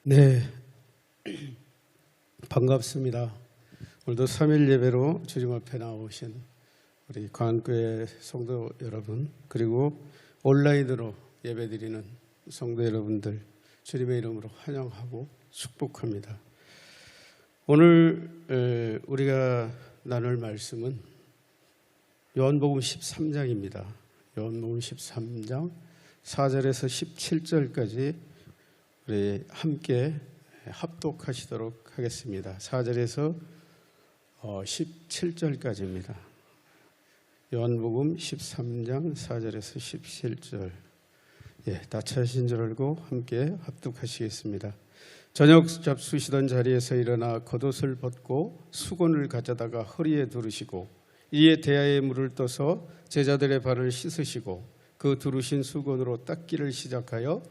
네, 반갑습니다. 오늘도 3일 예배로 주님 앞에 나오신 우리 광교회 성도 여러분, 그리고 온라인으로 예배드리는 성도 여러분들 주님의 이름으로 환영하고 축복합니다. 오늘 우리가 나눌 말씀은 요한복음 13장입니다. 요한복음 13장 4절에서 17절까지 우리 함께 합독하시도록 하겠습니다. 4절에서 17절까지입니다. 요한복음 13장 4절에서 17절. 다 찾으신 줄 알고 함께 합독하시겠습니다. 저녁 잡수시던 자리에서 일어나 겉옷을 벗고 수건을 가져다가 허리에 두르시고 이에 대야에 물을 떠서 제자들의 발을 씻으시고 그 두르신 수건으로 닦기를 시작하여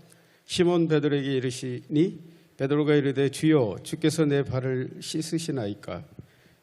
시몬 베드로에게 이르시니 베드로가 이르되 주여 주께서 내 발을 씻으시나이까.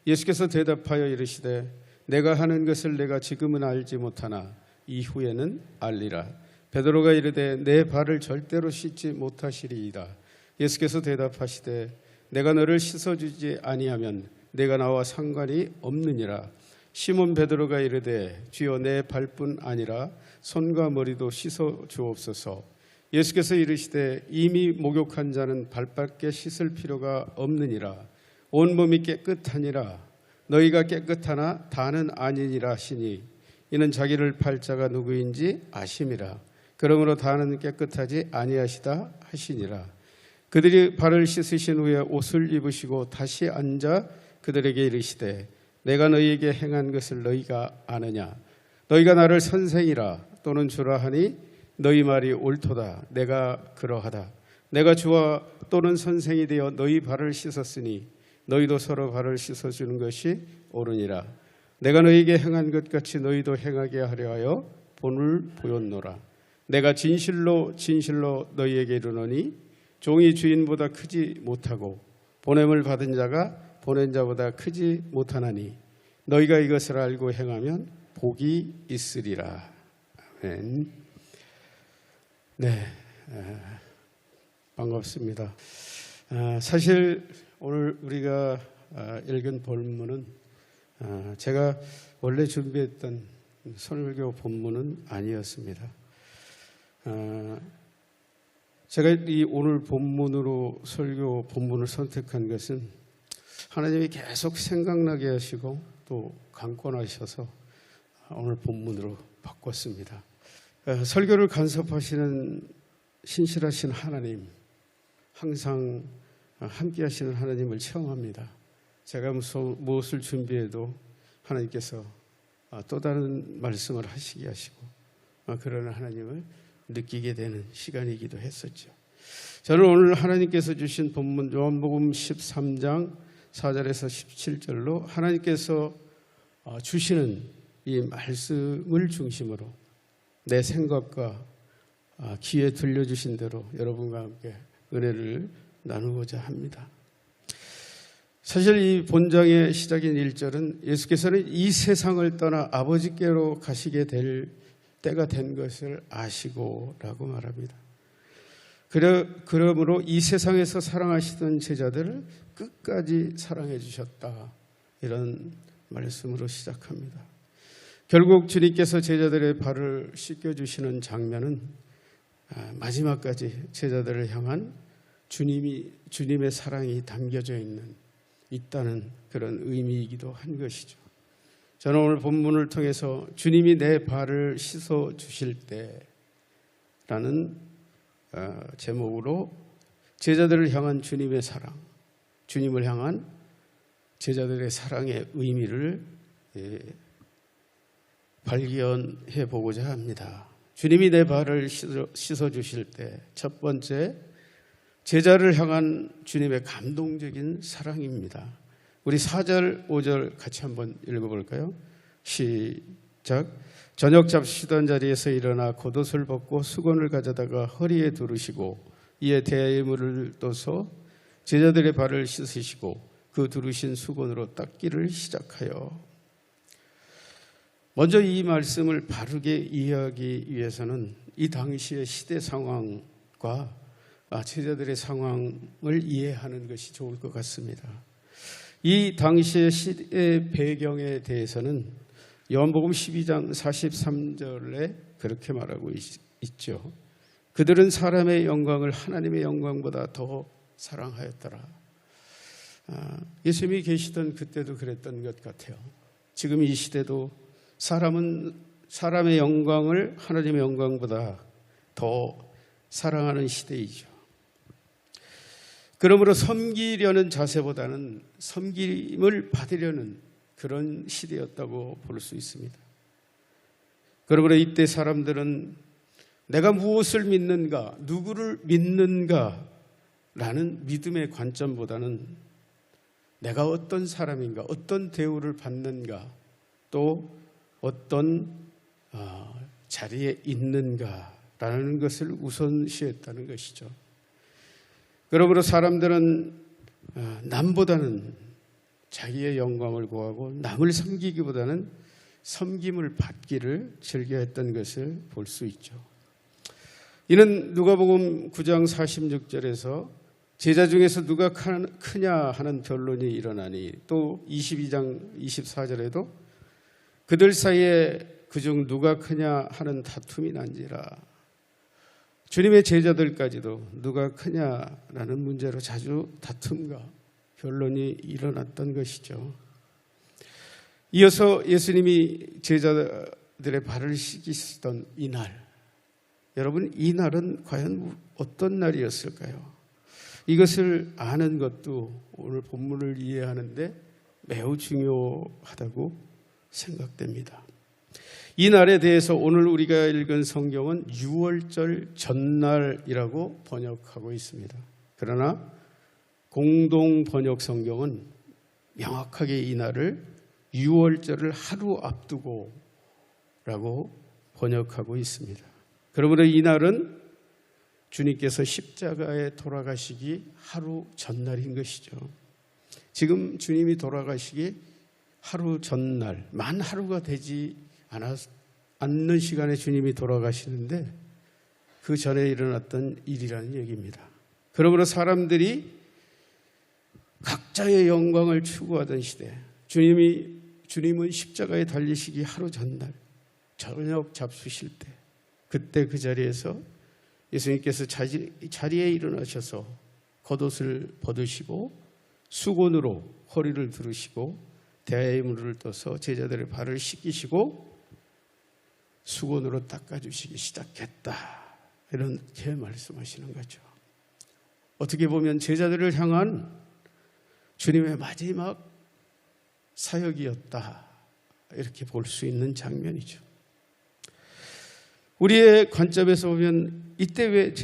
예수께서 대답하여 이르시되 내가 하는 것을 내가 지금은 알지 못하나 이후에는 알리라. 베드로가 이르되 내 발을 절대로 씻지 못하시리이다. 예수께서 대답하시되 내가 너를 씻어주지 아니하면 내가 나와 상관이 없느니라. 시몬 베드로가 이르되 주여 내 발뿐 아니라 손과 머리도 씻어 주옵소서. 예수께서 이르시되 이미 목욕한 자는 발밖에 씻을 필요가 없느니라. 온몸이 깨끗하니라. 너희가 깨끗하나 다는 아니니라 하시니 이는 자기를 팔 자가 누구인지 아심이라. 그러므로 다는 깨끗하지 아니하시다 하시니라. 그들이 발을 씻으신 후에 옷을 입으시고 다시 앉아 그들에게 이르시되 내가 너희에게 행한 것을 너희가 아느냐. 너희가 나를 선생이라 또는 주라 하니 너희 말이 옳도다. 내가 그러하다. 내가 주와 또는 선생이 되어 너희 발을 씻었으니 너희도 서로 발을 씻어주는 것이 옳으니라. 내가 너희에게 행한 것 같이 너희도 행하게 하려 하여 본을 보였노라. 내가 진실로 진실로 너희에게 이르노니 종이 주인보다 크지 못하고 보냄을 받은 자가 보낸 자보다 크지 못하나니 너희가 이것을 알고 행하면 복이 있으리라. 아멘. 네, 반갑습니다. 사실 오늘 우리가 읽은 본문은 제가 원래 준비했던 설교 본문은 아니었습니다. 제가 이 오늘 본문으로 설교 본문을 선택한 것은 하나님이 계속 생각나게 하시고 또 강권하셔서 오늘 본문으로 바꿨습니다. 설교를 간섭하시는 신실하신 하나님, 항상 함께 하시는 하나님을 체험합니다. 제가 무엇을 준비해도 하나님께서 또 다른 말씀을 하시게 하시고 그런 하나님을 느끼게 되는 시간이기도 했었죠. 저는 오늘 하나님께서 주신 본문 요한복음 13장 4절에서 17절로 하나님께서 주시는 이 말씀을 중심으로 내 생각과 귀에 들려주신 대로 여러분과 함께 은혜를 나누고자 합니다. 사실 이 본장의 시작인 1절은 예수께서는 이 세상을 떠나 아버지께로 가시게 될 때가 된 것을 아시고 라고 말합니다. 그러므로 이 세상에서 사랑하시던 제자들을 끝까지 사랑해 주셨다. 이런 말씀으로 시작합니다. 결국 주님께서 제자들의 발을 씻겨주시는 장면은 마지막까지 제자들을 향한 주님의 사랑이 담겨져 있다는 그런 의미이기도 한 것이죠. 저는 오늘 본문을 통해서 주님이 내 발을 씻어 주실 때라는 제목으로 제자들을 향한 주님의 사랑, 주님을 향한 제자들의 사랑의 의미를 발견해 보고자 합니다. 주님이 내 발을 씻어 주실 때 첫 번째, 제자를 향한 주님의 감동적인 사랑입니다. 우리 4절, 5절 같이 한번 읽어볼까요? 시작. 저녁 잡수시던 자리에서 일어나 겉옷을 벗고 수건을 가져다가 허리에 두르시고 이에 대야에 물을 떠서 제자들의 발을 씻으시고 그 두르신 수건으로 닦기를 시작하여. 먼저 이 말씀을 바르게 이해하기 위해서는 이 당시의 시대 상황과 제자들의 상황을 이해하는 것이 좋을 것 같습니다. 이 당시의 시대 배경에 대해서는 요한복음 12장 43절에 그렇게 말하고 있죠. 그들은 사람의 영광을 하나님의 영광보다 더 사랑하였더라. 예수님이 계시던 그때도 그랬던 것 같아요. 지금 이 시대도 사람은 사람의 영광을 하나님의 영광보다 더 사랑하는 시대이죠. 그러므로 섬기려는 자세보다는 섬김을 받으려는 그런 시대였다고 볼 수 있습니다. 그러므로 이때 사람들은 내가 무엇을 믿는가, 누구를 믿는가 라는 믿음의 관점보다는 내가 어떤 사람인가, 어떤 대우를 받는가, 또 어떤 자리에 있는가라는 것을 우선시했다는 것이죠. 그러므로 사람들은 남보다는 자기의 영광을 구하고 남을 섬기기보다는 섬김을 받기를 즐겨했던 것을 볼 수 있죠. 이는 누가복음 9장 46절에서 제자 중에서 누가 크냐 하는 변론이 일어나니, 또 22장 24절에도 그들 사이에 그중 누가 크냐 하는 다툼이 난지라. 주님의 제자들까지도 누가 크냐라는 문제로 자주 다툼과 변론이 일어났던 것이죠. 이어서 예수님이 제자들의 발을 씻기시던 이날, 여러분, 이 날은 과연 어떤 날이었을까요? 이것을 아는 것도 오늘 본문을 이해하는데 매우 중요하다고 생각됩니다. 이 날에 대해서 오늘 우리가 읽은 성경은 유월절 전날이라고 번역하고 있습니다. 그러나 공동 번역 성경은 명확하게 이 날을 유월절을 하루 앞두고 라고 번역하고 있습니다. 그러므로 이 날은 주님께서 십자가에 돌아가시기 하루 전날인 것이죠. 지금 주님이 돌아가시기 하루 전날, 만 하루가 되지 않는 시간에 주님이 돌아가시는데 그 전에 일어났던 일이라는 얘기입니다. 그러므로 사람들이 각자의 영광을 추구하던 시대, 주님은 십자가에 달리시기 하루 전날 저녁 잡수실 때, 그때 그 자리에서 예수님께서 자리에 일어나셔서 겉옷을 벗으시고 수건으로 허리를 두르시고 대야에 물을 떠서 제자들의 발을 씻기시고 수건으로 닦아주시기 시작했다, 이렇게 말씀하시는 거죠. 어떻게 보면 제자들을 향한 주님의 마지막 사역이었다, 이렇게 볼 수 있는 장면이죠. 우리의 관점에서 보면 이때 왜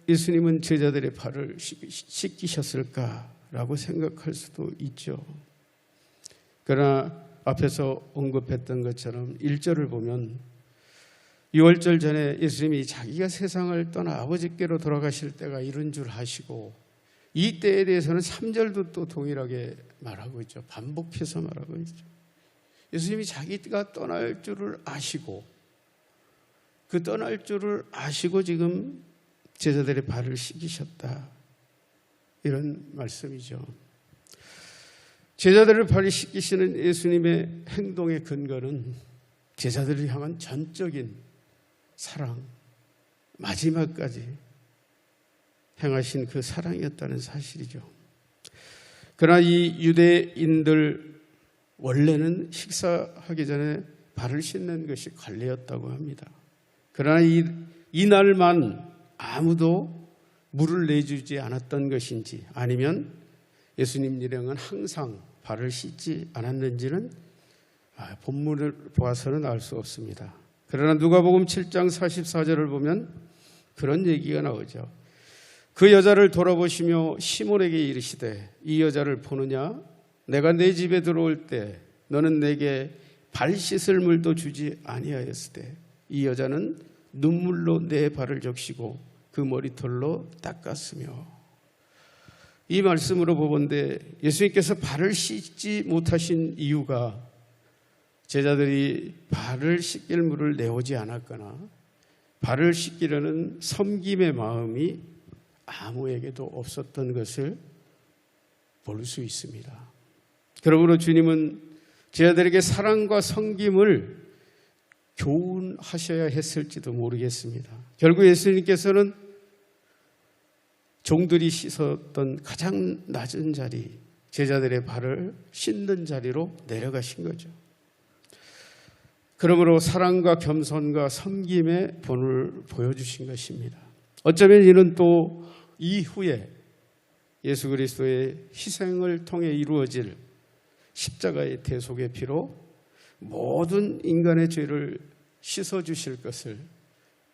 예수님은 제자들의 발을 씻기셨을까라고 생각할 수도 있죠. 그러나 앞에서 언급했던 것처럼 1절을 보면 유월절 전에 예수님이 자기가 세상을 떠나 아버지께로 돌아가실 때가 이른 줄 아시고, 이 때에 대해서는 3절도 또 동일하게 말하고 있죠. 반복해서 말하고 있죠. 예수님이 자기가 떠날 줄을 아시고, 그 떠날 줄을 아시고 지금 제자들의 발을 씻기셨다, 이런 말씀이죠. 제자들의 발을 씻기시는 예수님의 행동의 근거는 제자들을 향한 전적인 사랑, 마지막까지 행하신 그 사랑이었다는 사실이죠. 그러나 이 유대인들 원래는 식사하기 전에 발을 씻는 것이 관례였다고 합니다. 그러나 이 날만 아무도 물을 내주지 않았던 것인지, 아니면 예수님 일행은 항상 발을 씻지 않았는지는 본문을 보아서는 알 수 없습니다. 그러나 누가복음 7장 44절을 보면 그런 얘기가 나오죠. 그 여자를 돌아보시며 시몬에게 이르시되 이 여자를 보느냐? 내가 내 집에 들어올 때 너는 내게 발 씻을 물도 주지 아니하였으되 이 여자는 눈물로 내 발을 적시고 그 머리털로 닦았으며. 이 말씀으로 보건대 예수님께서 발을 씻지 못하신 이유가 제자들이 발을 씻길 물을 내오지 않았거나 발을 씻기려는 섬김의 마음이 아무에게도 없었던 것을 볼 수 있습니다. 그러므로 주님은 제자들에게 사랑과 섬김을 교훈하셔야 했을지도 모르겠습니다. 결국 예수님께서는 종들이 씻었던 가장 낮은 자리, 제자들의 발을 씻는 자리로 내려가신 거죠. 그러므로 사랑과 겸손과 섬김의 본을 보여주신 것입니다. 어쩌면 이는 또 이후에 예수 그리스도의 희생을 통해 이루어질 십자가의 대속의 피로 모든 인간의 죄를 씻어주실 것을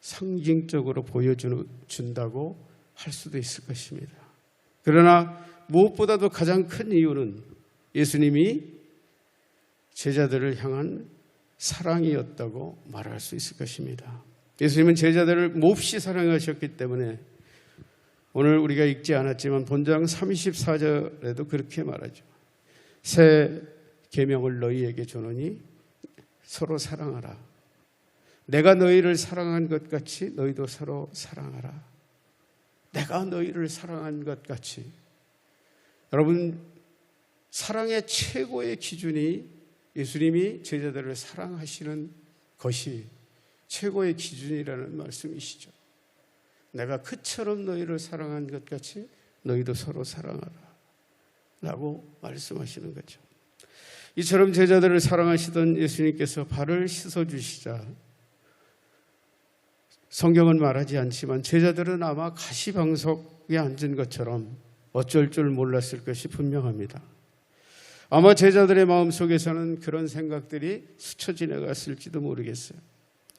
상징적으로 보여준다고 할 수도 있을 것입니다. 그러나 무엇보다도 가장 큰 이유는 예수님이 제자들을 향한 사랑이었다고 말할 수 있을 것입니다. 예수님은 제자들을 몹시 사랑하셨기 때문에 오늘 우리가 읽지 않았지만 본장 34절에도 그렇게 말하죠. 새 계명을 너희에게 주노니 서로 사랑하라. 내가 너희를 사랑한 것 같이 너희도 서로 사랑하라. 내가 너희를 사랑한 것 같이. 여러분, 사랑의 최고의 기준이 예수님이 제자들을 사랑하시는 것이 최고의 기준이라는 말씀이시죠. 내가 그처럼 너희를 사랑한 것 같이 너희도 서로 사랑하라 라고 말씀하시는 거죠. 이처럼 제자들을 사랑하시던 예수님께서 발을 씻어주시자 성경은 말하지 않지만 제자들은 아마 가시방석에 앉은 것처럼 어쩔 줄 몰랐을 것이 분명합니다. 아마 제자들의 마음속에서는 그런 생각들이 스쳐 지나갔을지도 모르겠어요.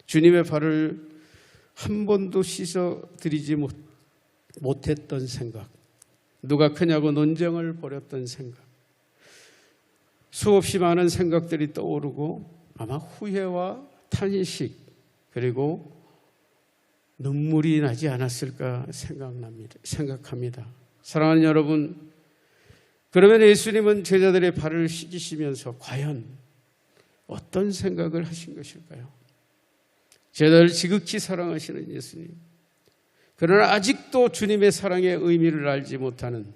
주님의 발을 한 번도 씻어드리지 못했던 생각, 누가 크냐고 논쟁을 벌였던 생각, 수없이 많은 생각들이 떠오르고 아마 후회와 탄식 그리고 눈물이 나지 않았을까 생각합니다. 사랑하는 여러분, 그러면 예수님은 제자들의 발을 씻기시면서 과연 어떤 생각을 하신 것일까요? 제자를 지극히 사랑하시는 예수님, 그러나 아직도 주님의 사랑의 의미를 알지 못하는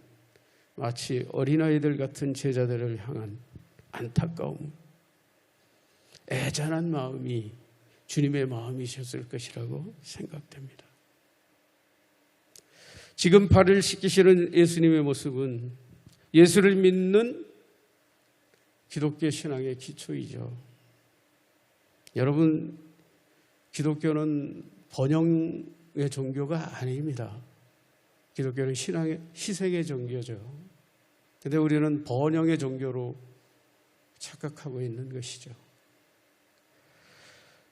마치 어린아이들 같은 제자들을 향한 안타까움, 애잔한 마음이 주님의 마음이셨을 것이라고 생각됩니다. 지금 발을 씻기시는 예수님의 모습은 예수를 믿는 기독교 신앙의 기초이죠. 여러분, 기독교는 번영의 종교가 아닙니다. 기독교는 희생의 종교죠. 그런데 우리는 번영의 종교로 착각하고 있는 것이죠.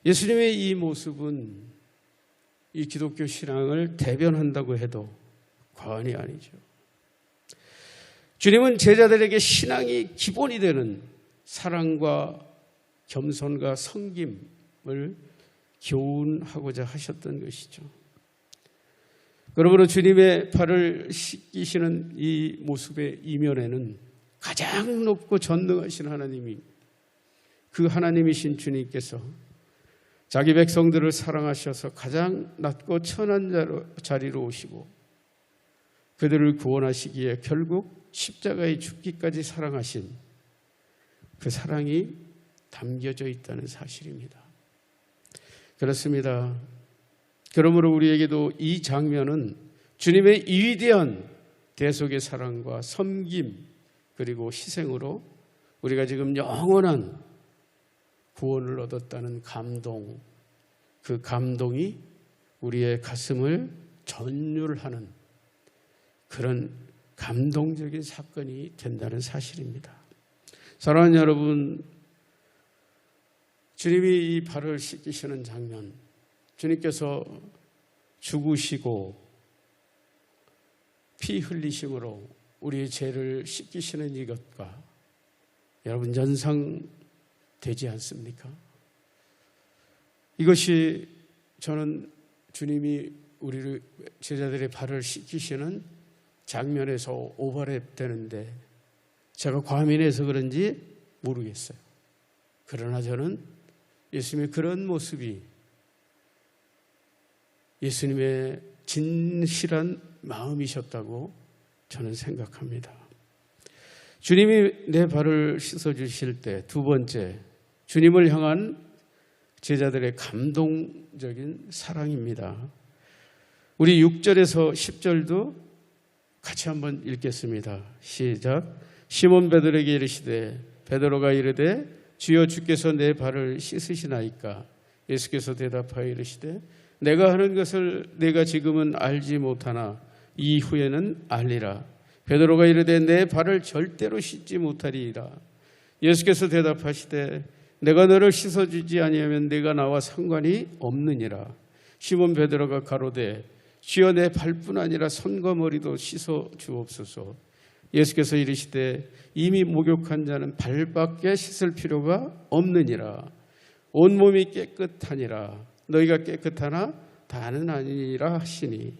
예수님의 이 모습은 이 기독교 신앙을 대변한다고 해도 과언이 아니죠. 주님은 제자들에게 신앙이 기본이 되는 사랑과 겸손과 섬김을 교훈하고자 하셨던 것이죠. 그러므로 주님의 발을 씻기시는 이 모습의 이면에는 가장 높고 전능하신 하나님이, 그 하나님이신 주님께서 자기 백성들을 사랑하셔서 가장 낮고 천한 자리로 오시고 그들을 구원하시기에 결국 십자가에 죽기까지 사랑하신 그 사랑이 담겨져 있다는 사실입니다. 그렇습니다. 그러므로 우리에게도 이 장면은 주님의 위대한 대속의 사랑과 섬김 그리고 희생으로 우리가 지금 영원한 구원을 얻었다는 감동, 그 감동이 우리의 가슴을 전율하는 그런 감동적인 사건이 된다는 사실입니다. 사랑하는 여러분, 주님이 이 발을 씻기시는 장면, 주님께서 죽으시고 피 흘리심으로 우리의 죄를 씻기시는 이것과 여러분 연상되지 않습니까? 이것이 저는 주님이 우리를 제자들의 발을 씻기시는 장면에서 오버랩 되는데 제가 과민해서 그런지 모르겠어요. 그러나 저는 예수님의 그런 모습이 예수님의 진실한 마음이셨다고 저는 생각합니다. 주님이 내 발을 씻어주실 때 두 번째, 주님을 향한 제자들의 감동적인 사랑입니다. 우리 6절에서 10절도 같이 한번 읽겠습니다. 시작. 시몬 베드로에게 이르시되 베드로가 이르되 주여 주께서 내 발을 씻으시나이까? 예수께서 대답하여 이르시되 내가 하는 것을 내가 지금은 알지 못하나 이후에는 알리라. 베드로가 이르되 내 발을 절대로 씻지 못하리이다. 예수께서 대답하시되 내가 너를 씻어주지 아니하면 내가 나와 상관이 없느니라. 시몬 베드로가 가로되 주여 내 발뿐 아니라 손과 머리도 씻어 주옵소서. 예수께서 이르시되 이미 목욕한 자는 발밖에 씻을 필요가 없느니라. 온몸이 깨끗하니라. 너희가 깨끗하나 다는 아니니라 하시니.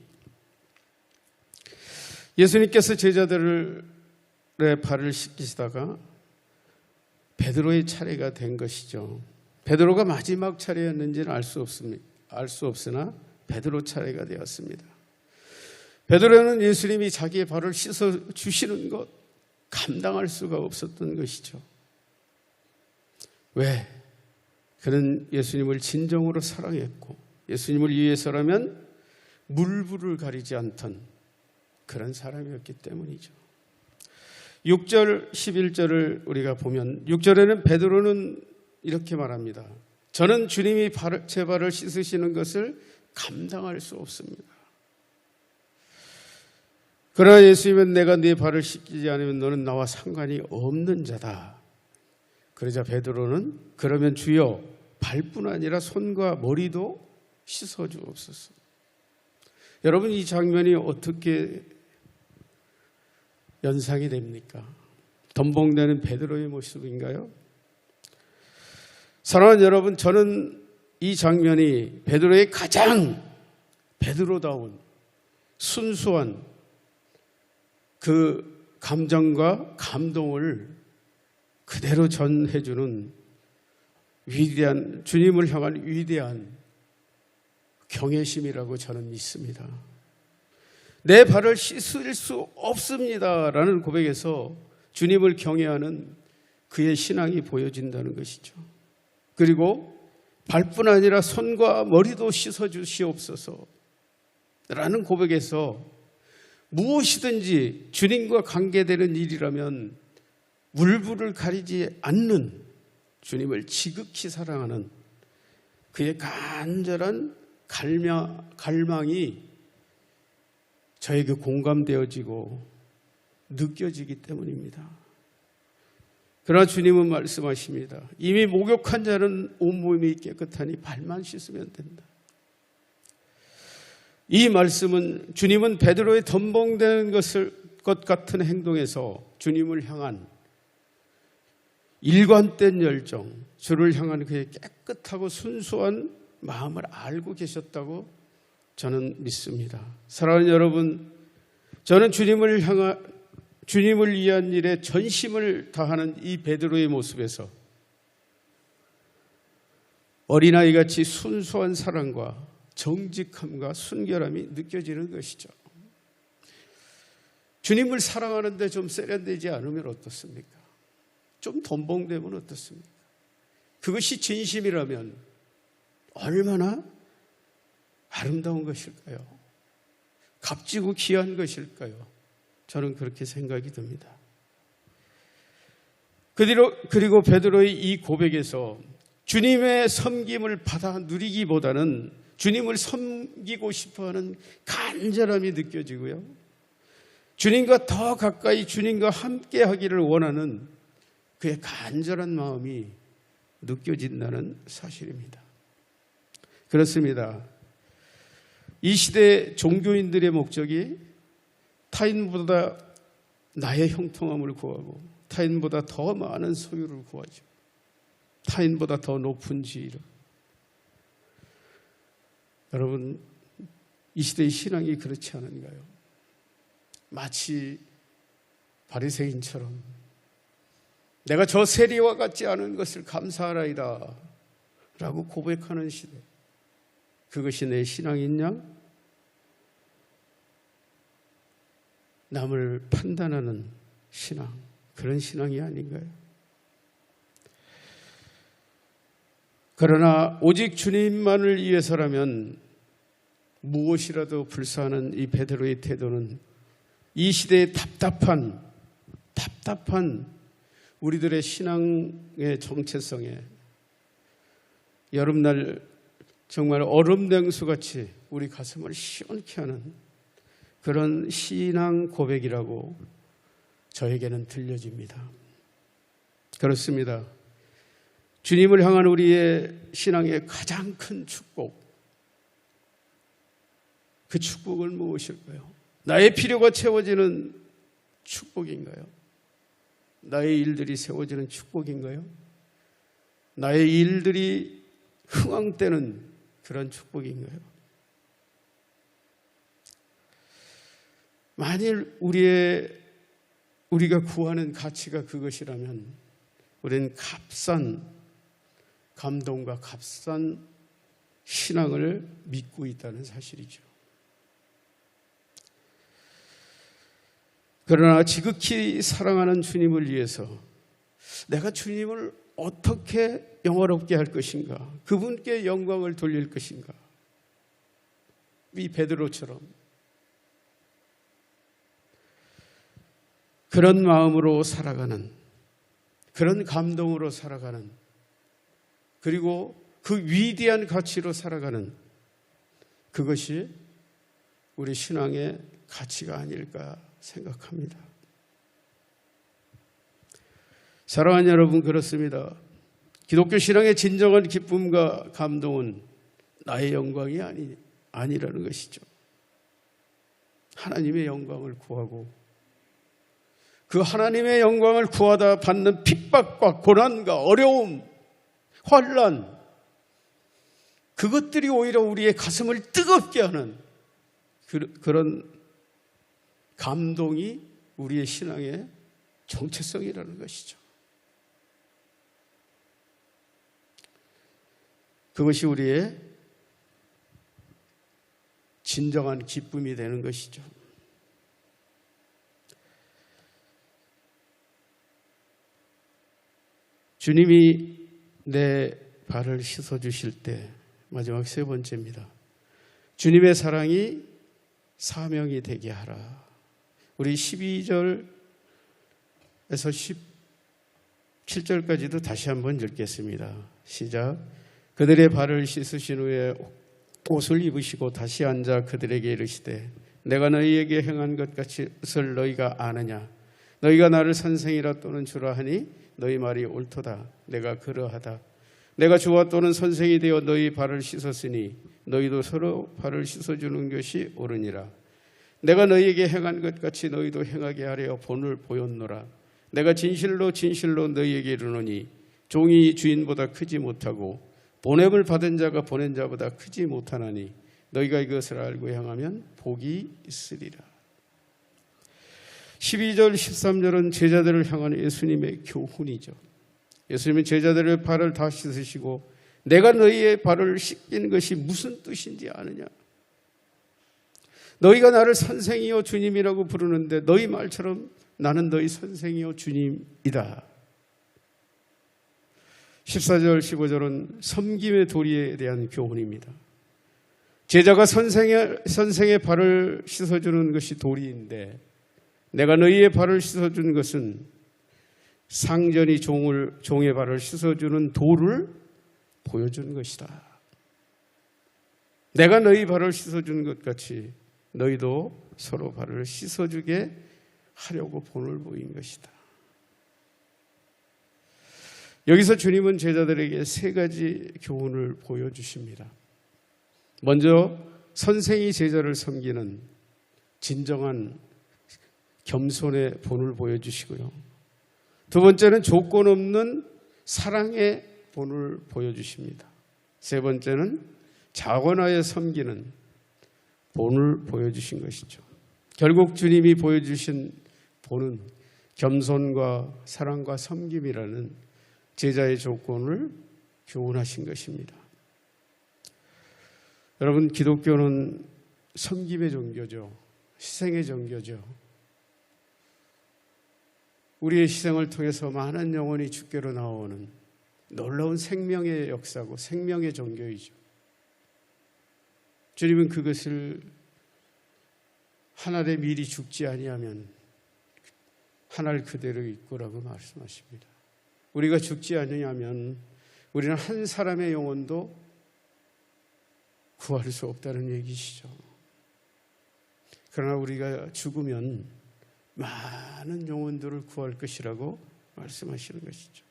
예수님께서 제자들의 발을 씻기시다가 베드로의 차례가 된 것이죠. 베드로가 마지막 차례였는지는 알 수 없으나 베드로 차례가 되었습니다. 베드로는 예수님이 자기의 발을 씻어 주시는 것 감당할 수가 없었던 것이죠. 왜? 그는 예수님을 진정으로 사랑했고 예수님을 위해서라면 물불을 가리지 않던 그런 사람이었기 때문이죠. 6절 11절을 우리가 보면 6절에는 베드로는 이렇게 말합니다. 저는 주님이 제 발을 씻으시는 것을 감당할 수 없습니다. 그러나 예수님은 내가 네 발을 씻기지 않으면 너는 나와 상관이 없는 자다. 그러자 베드로는 그러면 주여 발뿐 아니라 손과 머리도 씻어 주옵소서. 여러분 이 장면이 어떻게 연상이 됩니까? 덤벙대는 베드로의 모습인가요? 사랑하는 여러분, 저는 이 장면이 베드로의 가장 베드로다운 순수한 그 감정과 감동을 그대로 전해주는 위대한 주님을 향한 위대한 경외심이라고 저는 믿습니다. 내 발을 씻을 수 없습니다라는 고백에서 주님을 경외하는 그의 신앙이 보여진다는 것이죠. 그리고 발뿐 아니라 손과 머리도 씻어주시옵소서 라는 고백에서 무엇이든지 주님과 관계되는 일이라면 물불을 가리지 않는 주님을 지극히 사랑하는 그의 간절한 갈망이 저에게 공감되어지고 느껴지기 때문입니다. 그러나 주님은 말씀하십니다. 이미 목욕한 자는 온몸이 깨끗하니 발만 씻으면 된다. 이 말씀은 주님은 베드로의 덤벙대는 것 같은 행동에서 주님을 향한 일관된 열정, 주를 향한 그의 깨끗하고 순수한 마음을 알고 계셨다고 저는 믿습니다. 사랑하는 여러분, 저는 주님을 위한 일에 전심을 다하는 이 베드로의 모습에서 어린아이같이 순수한 사랑과 정직함과 순결함이 느껴지는 것이죠. 주님을 사랑하는데 좀 세련되지 않으면 어떻습니까? 좀 덤벙대면 어떻습니까? 그것이 진심이라면 얼마나 아름다운 것일까요? 값지고 귀한 것일까요? 저는 그렇게 생각이 듭니다. 그리고 베드로의 이 고백에서 주님의 섬김을 받아 누리기보다는 주님을 섬기고 싶어하는 간절함이 느껴지고요. 주님과 더 가까이 주님과 함께 하기를 원하는 그의 간절한 마음이 느껴진다는 사실입니다. 그렇습니다. 이 시대 종교인들의 목적이 타인보다 나의 형통함을 구하고 타인보다 더 많은 소유를 구하죠. 타인보다 더 높은 지위를. 여러분, 이 시대의 신앙이 그렇지 않은가요? 마치 바리새인처럼 내가 저 세리와 같지 않은 것을 감사하라이다 라고 고백하는 시대. 그것이 내 신앙이냐? 남을 판단하는 신앙, 그런 신앙이 아닌가요? 그러나 오직 주님만을 위해서라면 무엇이라도 불사하는 이 베드로의 태도는 이 시대의 답답한 우리들의 신앙의 정체성에 여름날 정말 얼음냉수같이 우리 가슴을 시원케 하는 그런 신앙 고백이라고 저에게는 들려집니다. 그렇습니다. 주님을 향한 우리의 신앙의 가장 큰 축복, 그 축복은 무엇일까요? 나의 필요가 채워지는 축복인가요? 나의 일들이 세워지는 축복인가요? 나의 일들이 흥황되는 그런 축복인가요? 만일 우리가 구하는 가치가 그것이라면 우리는 값싼 감동과 값싼 신앙을 믿고 있다는 사실이죠. 그러나 지극히 사랑하는 주님을 위해서 내가 주님을 어떻게 영화롭게 할 것인가, 그분께 영광을 돌릴 것인가, 이 베드로처럼 그런 마음으로 살아가는, 그런 감동으로 살아가는, 그리고 그 위대한 가치로 살아가는, 그것이 우리 신앙의 가치가 아닐까 생각합니다. 사랑하는 여러분, 그렇습니다. 기독교 신앙의 진정한 기쁨과 감동은 나의 영광이 아니라는 것이죠. 하나님의 영광을 구하고 그 하나님의 영광을 구하다 받는 핍박과 고난과 어려움, 환난, 그것들이 오히려 우리의 가슴을 뜨겁게 하는 그런 감동이 우리의 신앙의 정체성이라는 것이죠. 그것이 우리의 진정한 기쁨이 되는 것이죠. 주님이 내 발을 씻어주실 때, 마지막 세 번째입니다. 주님의 사랑이 사명이 되게 하라. 우리 12절에서 17절까지도 다시 한번 읽겠습니다. 시작. 그들의 발을 씻으신 후에 옷을 입으시고 다시 앉아 그들에게 이르시되 내가 너희에게 행한 것 같이을 너희가 아느냐. 너희가 나를 선생이라 또는 주라 하니 너희 말이 옳도다. 내가 그러하다. 내가 주와 또는 선생이 되어 너희 발을 씻었으니 너희도 서로 발을 씻어주는 것이 옳으니라. 내가 너희에게 행한 것 같이 너희도 행하게 하려 본을 보였노라. 내가 진실로 너희에게 이르노니 종이 주인보다 크지 못하고 보냄을 받은 자가 보낸 자보다 크지 못하나니 너희가 이것을 알고 행하면 복이 있으리라. 12절 13절은 제자들을 향한 예수님의 교훈이죠. 예수님은 제자들의 발을 다 씻으시고 내가 너희의 발을 씻긴 것이 무슨 뜻인지 아느냐. 너희가 나를 선생이요 주님이라고 부르는데 너희 말처럼 나는 너희 선생이요 주님이다. 14절 15절은 섬김의 도리에 대한 교훈입니다. 제자가 선생의 발을 씻어주는 것이 도리인데 내가 너희의 발을 씻어준 것은 상전이 종의 발을 씻어주는 도를 보여준 것이다. 내가 너희 발을 씻어준 것 같이 너희도 서로 발을 씻어주게 하려고 본을 보인 것이다. 여기서 주님은 제자들에게 세 가지 교훈을 보여주십니다. 먼저 선생이 제자를 섬기는 진정한 겸손의 본을 보여주시고요. 두 번째는 조건 없는 사랑의 본을 보여주십니다. 세 번째는 자원하여 섬기는 본을 보여주신 것이죠. 결국 주님이 보여주신 본은 겸손과 사랑과 섬김이라는 제자의 조건을 교훈하신 것입니다. 여러분, 기독교는 섬김의 종교죠. 희생의 종교죠. 우리의 희생을 통해서 많은 영혼이 주께로 나오는 놀라운 생명의 역사고 생명의 종교이죠. 주님은 그것을 한 알에 미리 죽지 아니하면 한 알 그대로 있고라고 말씀하십니다. 우리가 죽지 아니하면 우리는 한 사람의 영혼도 구할 수 없다는 얘기시죠. 그러나 우리가 죽으면 많은 영혼들을 구할 것이라고 말씀하시는 것이죠.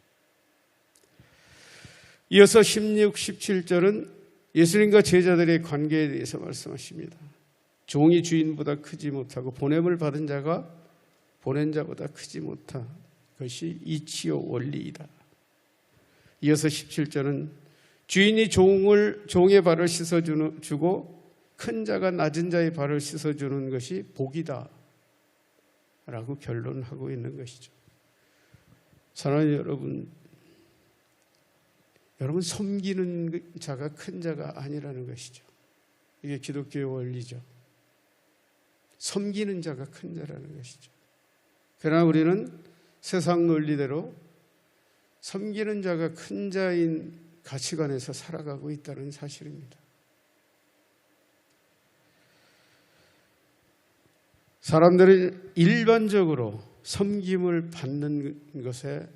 이어서 16, 17절은 예수님과 제자들의 관계에 대해서 말씀하십니다. 종이 주인보다 크지 못하고 보냄을 받은 자가 보낸 자보다 크지 못한 것이 이치요 원리이다. 이어서 17절은 주인이 종의 발을 씻어주고 큰 자가 낮은 자의 발을 씻어주는 것이 복이다 라고 결론하고 있는 것이죠. 사랑하는 여러분 섬기는 자가 큰 자가 아니라는 것이죠. 이게 기독교의 원리죠. 섬기는 자가 큰 자라는 것이죠. 그러나 우리는 세상 논리대로 섬기는 자가 큰 자인 가치관에서 살아가고 있다는 사실입니다. 사람들은 일반적으로 섬김을 받는 것에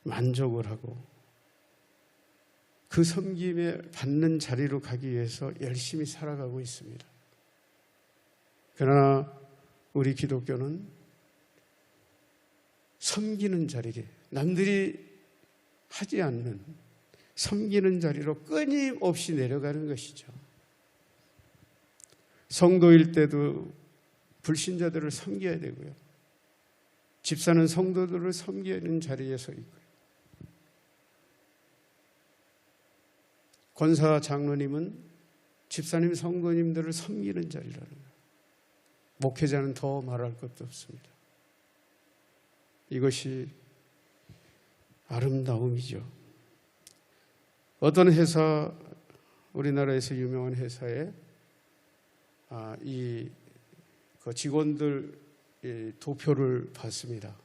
만족을 하고 그 섬김에 받는 자리로 가기 위해서 열심히 살아가고 있습니다. 그러나 우리 기독교는 섬기는 자리에 남들이 하지 않는 섬기는 자리로 끊임없이 내려가는 것이죠. 성도일 때도 불신자들을 섬겨야 되고요. 집사는 성도들을 섬기는 자리에 서 있고요. 권사 장로님은 집사님 성도님들을 섬기는 자리라는 거예요. 목회자는 더 말할 것도 없습니다. 이것이 아름다움이죠. 어떤 회사, 우리나라에서 유명한 회사에 그 직원들 도표를 봤습니다.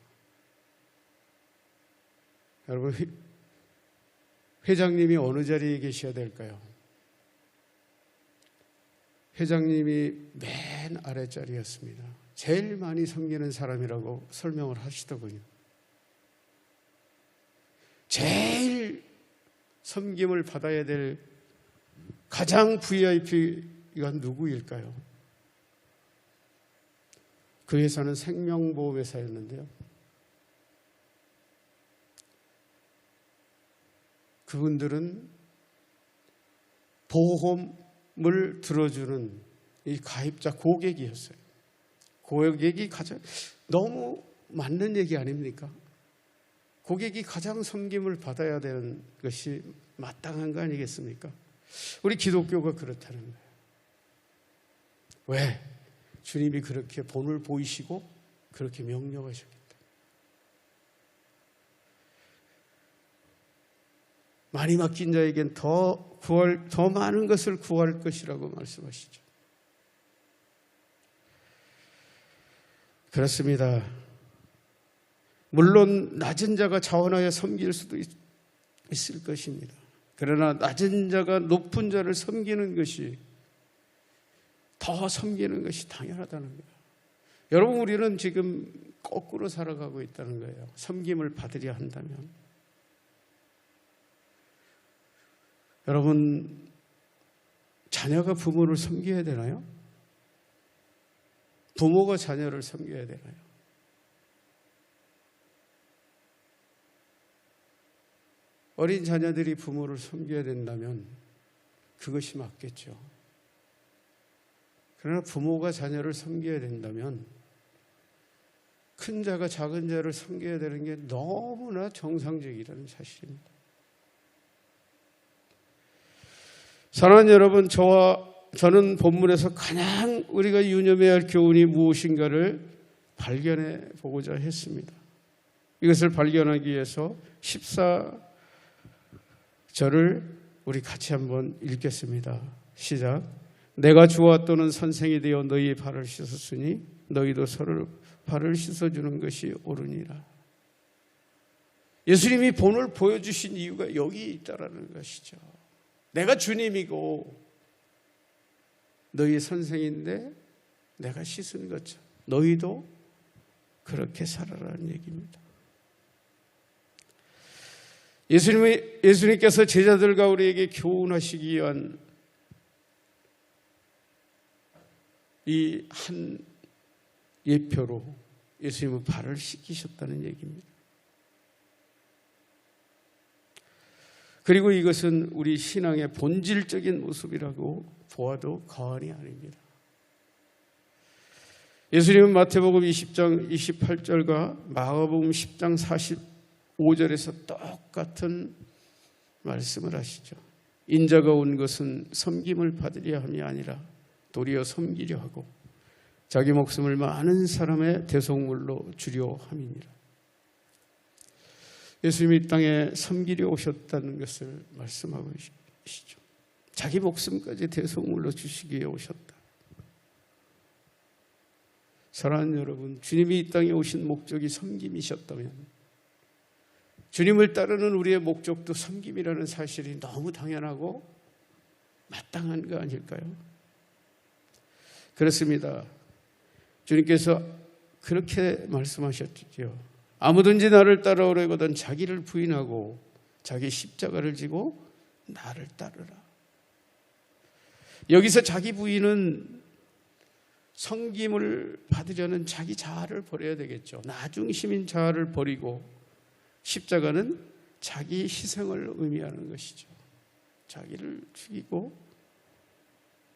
여러분, 회장님이 어느 자리에 계셔야 될까요? 회장님이 맨 아랫자리였습니다. 제일 많이 섬기는 사람이라고 설명을 하시더군요. 제일 섬김을 받아야 될 가장 VIP가 누구일까요? 그 회사는 생명보험회사였는데요. 그분들은 보험을 들어주는 이 가입자 고객이었어요. 고객이 가장 너무 맞는 얘기 아닙니까? 고객이 가장 섬김을 받아야 되는 것이 마땅한 거 아니겠습니까? 우리 기독교가 그렇다는 거예요. 왜? 주님이 그렇게 본을 보이시고 그렇게 명령하셨기 때문에. 많이 맡긴 자에겐 더 많은 것을 구할 것이라고 말씀하시죠. 그렇습니다. 물론 낮은 자가 자원하여 섬길 수도 있을 것입니다. 그러나 낮은 자가 높은 자를 섬기는 것이 더 섬기는 것이 당연하다는 거예요. 여러분, 우리는 지금 거꾸로 살아가고 있다는 거예요. 섬김을 받으려 한다면. 여러분, 자녀가 부모를 섬겨야 되나요? 부모가 자녀를 섬겨야 되나요? 어린 자녀들이 부모를 섬겨야 된다면 그것이 맞겠죠. 그러나 부모가 자녀를 섬겨야 된다면 큰 자가 작은 자를 섬겨야 되는 게 너무나 정상적이라는 사실입니다. 사랑하는 여러분, 저는 본문에서 가장 우리가 유념해야 할 교훈이 무엇인가를 발견해 보고자 했습니다. 이것을 발견하기 위해서 14절을 우리 같이 한번 읽겠습니다. 시작. 내가 주와 또는 선생이 되어 너희의 발을 씻었으니 너희도 서로 발을 씻어주는 것이 옳으니라. 예수님이 본을 보여주신 이유가 여기 있다라는 것이죠. 내가 주님이고 너희 선생인데 내가 씻은 것처럼 너희도 그렇게 살아라는 얘기입니다. 예수님께서 제자들과 우리에게 교훈하시기 위한 이 한 예표로 예수님은 발을 씻기셨다는 얘기입니다. 그리고 이것은 우리 신앙의 본질적인 모습이라고 보아도 과언이 아닙니다. 예수님은 마태복음 20장 28절과 마가복음 10장 45절에서 똑같은 말씀을 하시죠. 인자가 온 것은 섬김을 받으려 함이 아니라 도리어 섬기려 하고 자기 목숨을 많은 사람의 대속물로 주려 함이니라. 예수님이 이 땅에 섬기려 오셨다는 것을 말씀하고 계시죠. 자기 목숨까지 대속물로 주시기 위해 오셨다. 사랑하는 여러분, 주님이 이 땅에 오신 목적이 섬김이셨다면 주님을 따르는 우리의 목적도 섬김이라는 사실이 너무 당연하고 마땅한 거 아닐까요? 그렇습니다. 주님께서 그렇게 말씀하셨죠. 아무든지 나를 따라오려거든 자기를 부인하고 자기 십자가를 지고 나를 따르라. 여기서 자기 부인은 섬김을 받으려는 자기 자아를 버려야 되겠죠. 나 중심인 자아를 버리고 십자가는 자기 희생을 의미하는 것이죠. 자기를 죽이고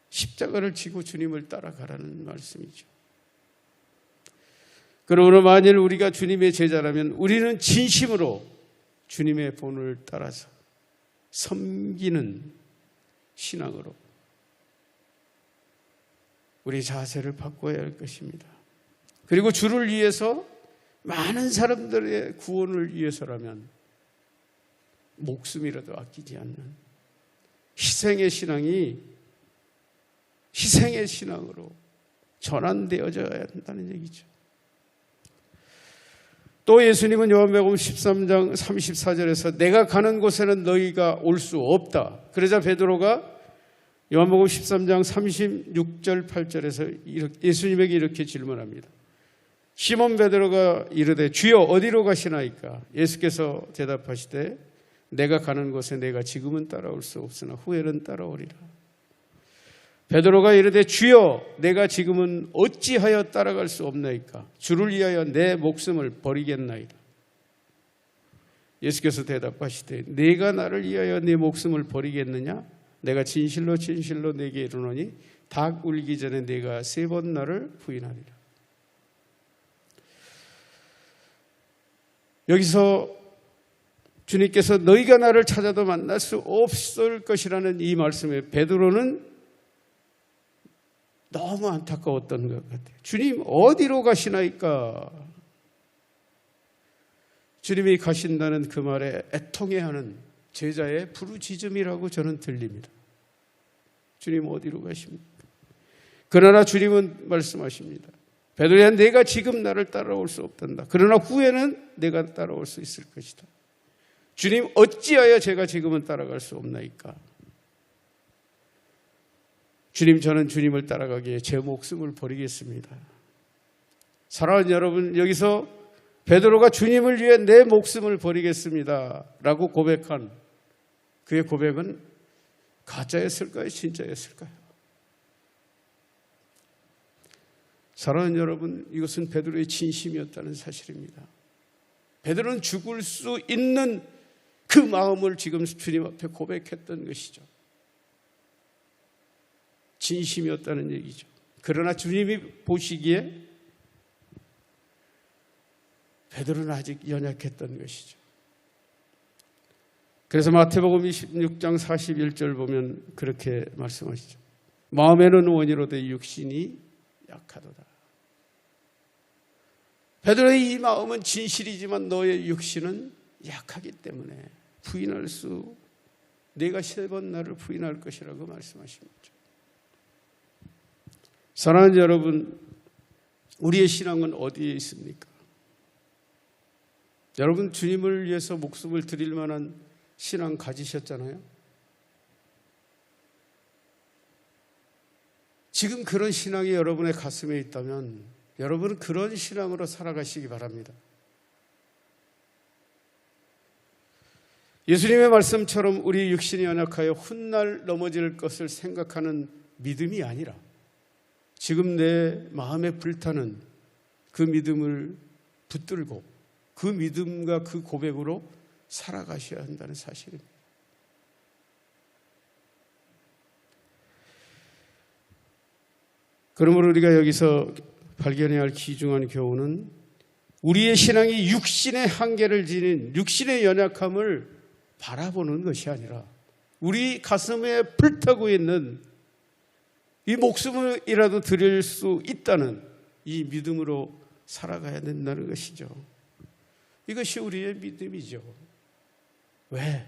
십자가를 지고 주님을 따라가라는 말씀이죠. 그러므로 만일 우리가 주님의 제자라면 우리는 진심으로 주님의 본을 따라서 섬기는 신앙으로 우리 자세를 바꿔야 할 것입니다. 그리고 주를 위해서 많은 사람들의 구원을 위해서라면 목숨이라도 아끼지 않는 희생의 신앙으로 전환되어져야 한다는 얘기죠. 또 예수님은 요한복음 13장 34절에서 내가 가는 곳에는 너희가 올 수 없다. 그러자 베드로가 요한복음 13장 36절 8절에서 예수님에게 이렇게 질문합니다. 시몬 베드로가 이르되 주여 어디로 가시나이까? 예수께서 대답하시되 내가 가는 곳에 내가 지금은 따라올 수 없으나 후에는 따라오리라. 베드로가 이르되 주여 내가 지금은 어찌하여 따라갈 수 없나이까? 주를 위하여 내 목숨을 버리겠나이다. 예수께서 대답하시되 네가 나를 위하여 네 목숨을 버리겠느냐? 내가 진실로 진실로 네게 이르노니 닭 울기 전에 네가 3번 나를 부인하리라. 여기서 주님께서 너희가 나를 찾아도 만날 수 없을 것이라는 이 말씀에 베드로는 너무 안타까웠던 것 같아요. 주님 어디로 가시나이까? 주님이 가신다는 그 말에 애통해하는 제자의 부르짖음이라고 저는 들립니다. 주님 어디로 가십니까? 그러나 주님은 말씀하십니다. 베드로야 내가 지금 나를 따라올 수 없단다. 그러나 후에는 내가 따라올 수 있을 것이다. 주님 어찌하여 제가 지금은 따라갈 수 없나이까? 주님 저는 주님을 따라가기에 제 목숨을 버리겠습니다. 사랑하는 여러분, 여기서 베드로가 주님을 위해 내 목숨을 버리겠습니다 라고 고백한 그의 고백은 가짜였을까요? 진짜였을까요? 사랑하는 여러분, 이것은 베드로의 진심이었다는 사실입니다. 베드로는 죽을 수 있는 그 마음을 지금 주님 앞에 고백했던 것이죠. 진심이었다는 얘기죠. 그러나 주님이 보시기에 베드로는 아직 연약했던 것이죠. 그래서 마태복음 26장 41절 보면 그렇게 말씀하시죠. 마음에는 원이로되 육신이 약하도다. 베드로의 이 마음은 진실이지만 너의 육신은 약하기 때문에 부인할 수, 내가 3번 나를 부인할 것이라고 말씀하십니다. 사랑하는 여러분, 우리의 신앙은 어디에 있습니까? 여러분 주님을 위해서 목숨을 드릴 만한 신앙 가지셨잖아요. 지금 그런 신앙이 여러분의 가슴에 있다면 여러분은 그런 신앙으로 살아가시기 바랍니다. 예수님의 말씀처럼 우리 육신이 연약하여 훗날 넘어질 것을 생각하는 믿음이 아니라 지금 내 마음에 불타는 그 믿음을 붙들고 그 믿음과 그 고백으로 살아가셔야 한다는 사실입니다. 그러므로 우리가 여기서 발견해야 할 귀중한 교훈은 우리의 신앙이 육신의 한계를 지닌 육신의 연약함을 바라보는 것이 아니라 우리 가슴에 불타고 있는 이 목숨이라도 드릴 수 있다는 이 믿음으로 살아가야 된다는 것이죠. 이것이 우리의 믿음이죠. 왜?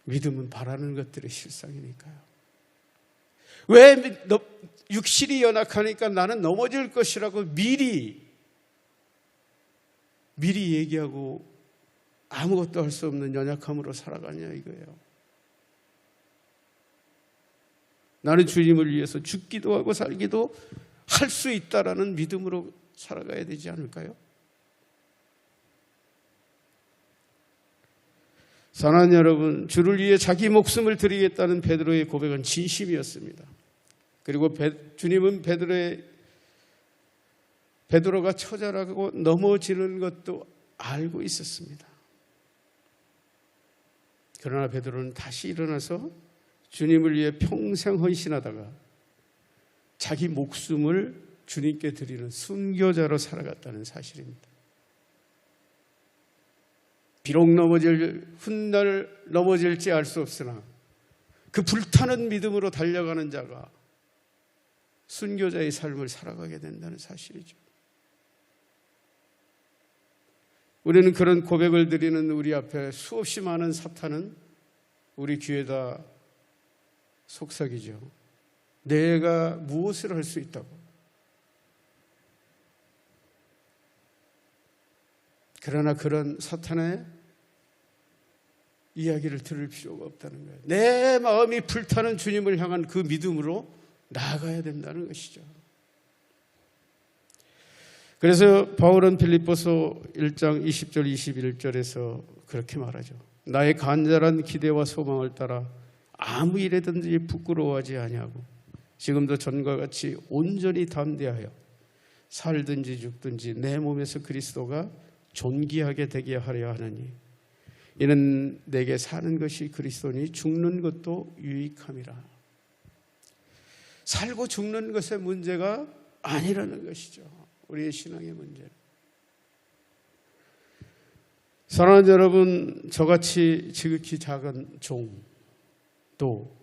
믿음은 바라는 것들의 실상이니까요. 왜 육신이 연약하니까 나는 넘어질 것이라고 미리 얘기하고 아무것도 할 수 없는 연약함으로 살아가냐 이거예요. 나는 주님을 위해서 죽기도 하고 살기도 할 수 있다라는 믿음으로 살아가야 되지 않을까요? 사랑하는 여러분, 주를 위해 자기 목숨을 드리겠다는 베드로의 고백은 진심이었습니다. 그리고 주님은 베드로가 처절하고 넘어지는 것도 알고 있었습니다. 그러나 베드로는 다시 일어나서 주님을 위해 평생 헌신하다가 자기 목숨을 주님께 드리는 순교자로 살아갔다는 사실입니다. 비록 훗날 넘어질지 알 수 없으나 그 불타는 믿음으로 달려가는 자가 순교자의 삶을 살아가게 된다는 사실이죠. 우리는 그런 고백을 드리는 우리 앞에 수없이 많은 사탄은 우리 귀에다 속삭이죠. 내가 무엇을 할 수 있다고. 그러나 그런 사탄의 이야기를 들을 필요가 없다는 거예요. 내 마음이 불타는 주님을 향한 그 믿음으로 나아가야 된다는 것이죠. 그래서 바울은 빌립보서 1장 20절 21절에서 그렇게 말하죠. 나의 간절한 기대와 소망을 따라 아무 일에든지 부끄러워하지 아니하고 지금도 전과 같이 온전히 담대하여 살든지 죽든지 내 몸에서 그리스도가 존귀하게 되게 하려 하느니 이는 내게 사는 것이 그리스도니 죽는 것도 유익함이라. 살고 죽는 것의 문제가 아니라는 것이죠. 우리의 신앙의 문제는. 사랑하는 여러분, 저같이 지극히 작은 종도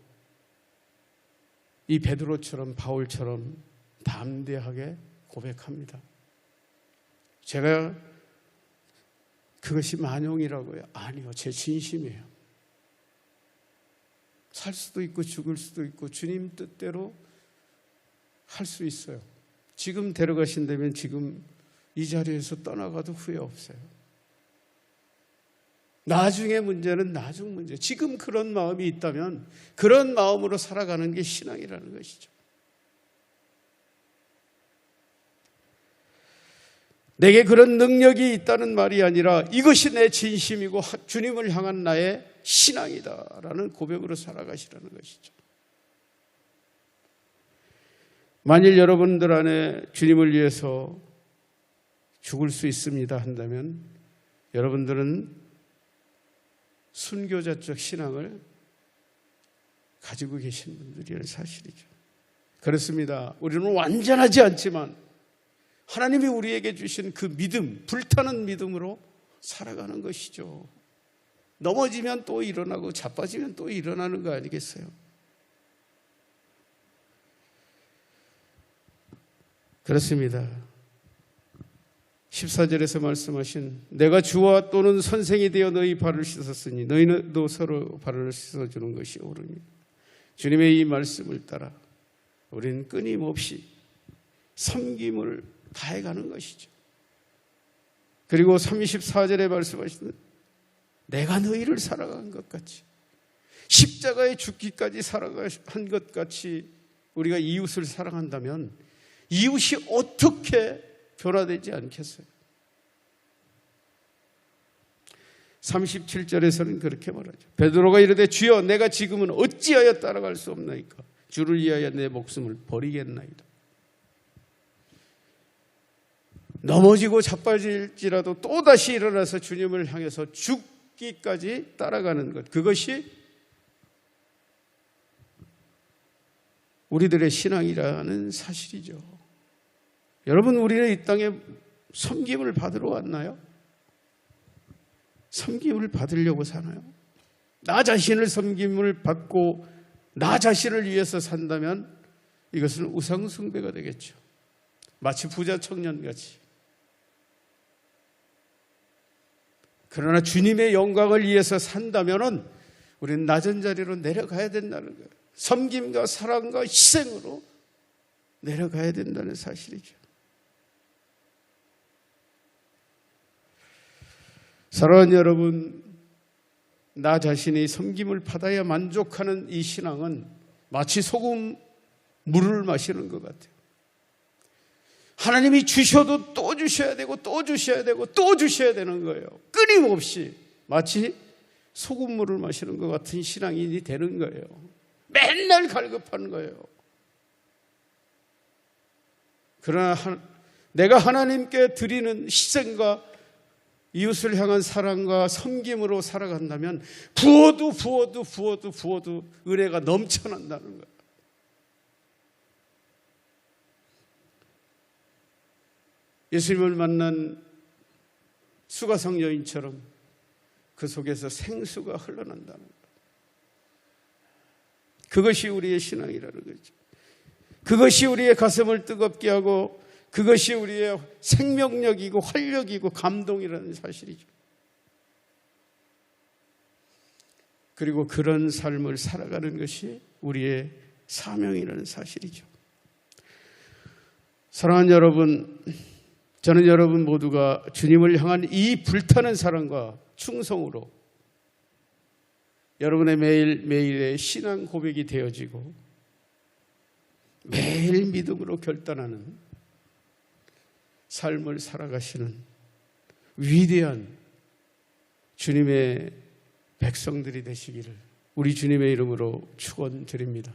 이 베드로처럼 바울처럼 담대하게 고백합니다. 제가 그것이 만용이라고요? 아니요, 제 진심이에요. 살 수도 있고 죽을 수도 있고 주님 뜻대로 할 수 있어요. 지금 데려가신다면 지금 이 자리에서 떠나가도 후회 없어요. 나중의 문제는 나중 문제. 지금 그런 마음이 있다면 그런 마음으로 살아가는 게 신앙이라는 것이죠. 내게 그런 능력이 있다는 말이 아니라 이것이 내 진심이고 주님을 향한 나의 신앙이다라는 고백으로 살아가시라는 것이죠. 만일 여러분들 안에 주님을 위해서 죽을 수 있습니다 한다면 여러분들은 순교자적 신앙을 가지고 계신 분들이라는 사실이죠. 그렇습니다. 우리는 완전하지 않지만 하나님이 우리에게 주신 그 믿음, 불타는 믿음으로 살아가는 것이죠. 넘어지면 또 일어나고 자빠지면 또 일어나는 거 아니겠어요? 그렇습니다. 14절에서 말씀하신 내가 주와 또는 선생이 되어 너희 발을 씻었으니 너희도 서로 발을 씻어주는 것이 옳으니 주님의 이 말씀을 따라 우리는 끊임없이 섬김을 다해가는 것이죠. 그리고 34절에 말씀하시는 내가 너희를 사랑한 것 같이 십자가에 죽기까지 사랑한 것 같이 우리가 이웃을 사랑한다면 이웃이 어떻게 변화되지 않겠어요? 37절에서는 그렇게 말하죠. 베드로가 이르되 주여 내가 지금은 어찌하여 따라갈 수 없나이까? 주를 위하여 내 목숨을 버리겠나이다. 넘어지고 자빠질지라도 또다시 일어나서 주님을 향해서 죽기까지 따라가는 것, 그것이 우리들의 신앙이라는 사실이죠. 여러분, 우리는 이 땅에 섬김을 받으러 왔나요? 섬김을 받으려고 사나요? 나 자신을 섬김을 받고 나 자신을 위해서 산다면 이것은 우상숭배가 되겠죠. 마치 부자 청년같이. 그러나 주님의 영광을 위해서 산다면 우리는 낮은 자리로 내려가야 된다는 거예요. 섬김과 사랑과 희생으로 내려가야 된다는 사실이죠. 사랑하는 여러분, 나 자신이 섬김을 받아야 만족하는 이 신앙은 마치 소금 물을 마시는 것 같아요. 하나님이 주셔도 또 주셔야 되고 또 주셔야 되고 또 주셔야 되는 거예요. 끊임없이 마치 소금물을 마시는 것 같은 신앙인이 되는 거예요. 맨날 갈급하는 거예요. 그러나 내가 하나님께 드리는 희생과 이웃을 향한 사랑과 섬김으로 살아간다면 부어도 은혜가 넘쳐난다는 거예요. 예수님을 만난 수가성 여인처럼 그 속에서 생수가 흘러난다는 거예요. 그것이 우리의 신앙이라는 거죠. 그것이 우리의 가슴을 뜨겁게 하고 그것이 우리의 생명력이고 활력이고 감동이라는 사실이죠. 그리고 그런 삶을 살아가는 것이 우리의 사명이라는 사실이죠. 사랑하는 여러분, 저는 여러분 모두가 주님을 향한 이 불타는 사랑과 충성으로 여러분의 매일매일의 신앙 고백이 되어지고 매일 믿음으로 결단하는 삶을 살아가시는 위대한 주님의 백성들이 되시기를 우리 주님의 이름으로 축원드립니다.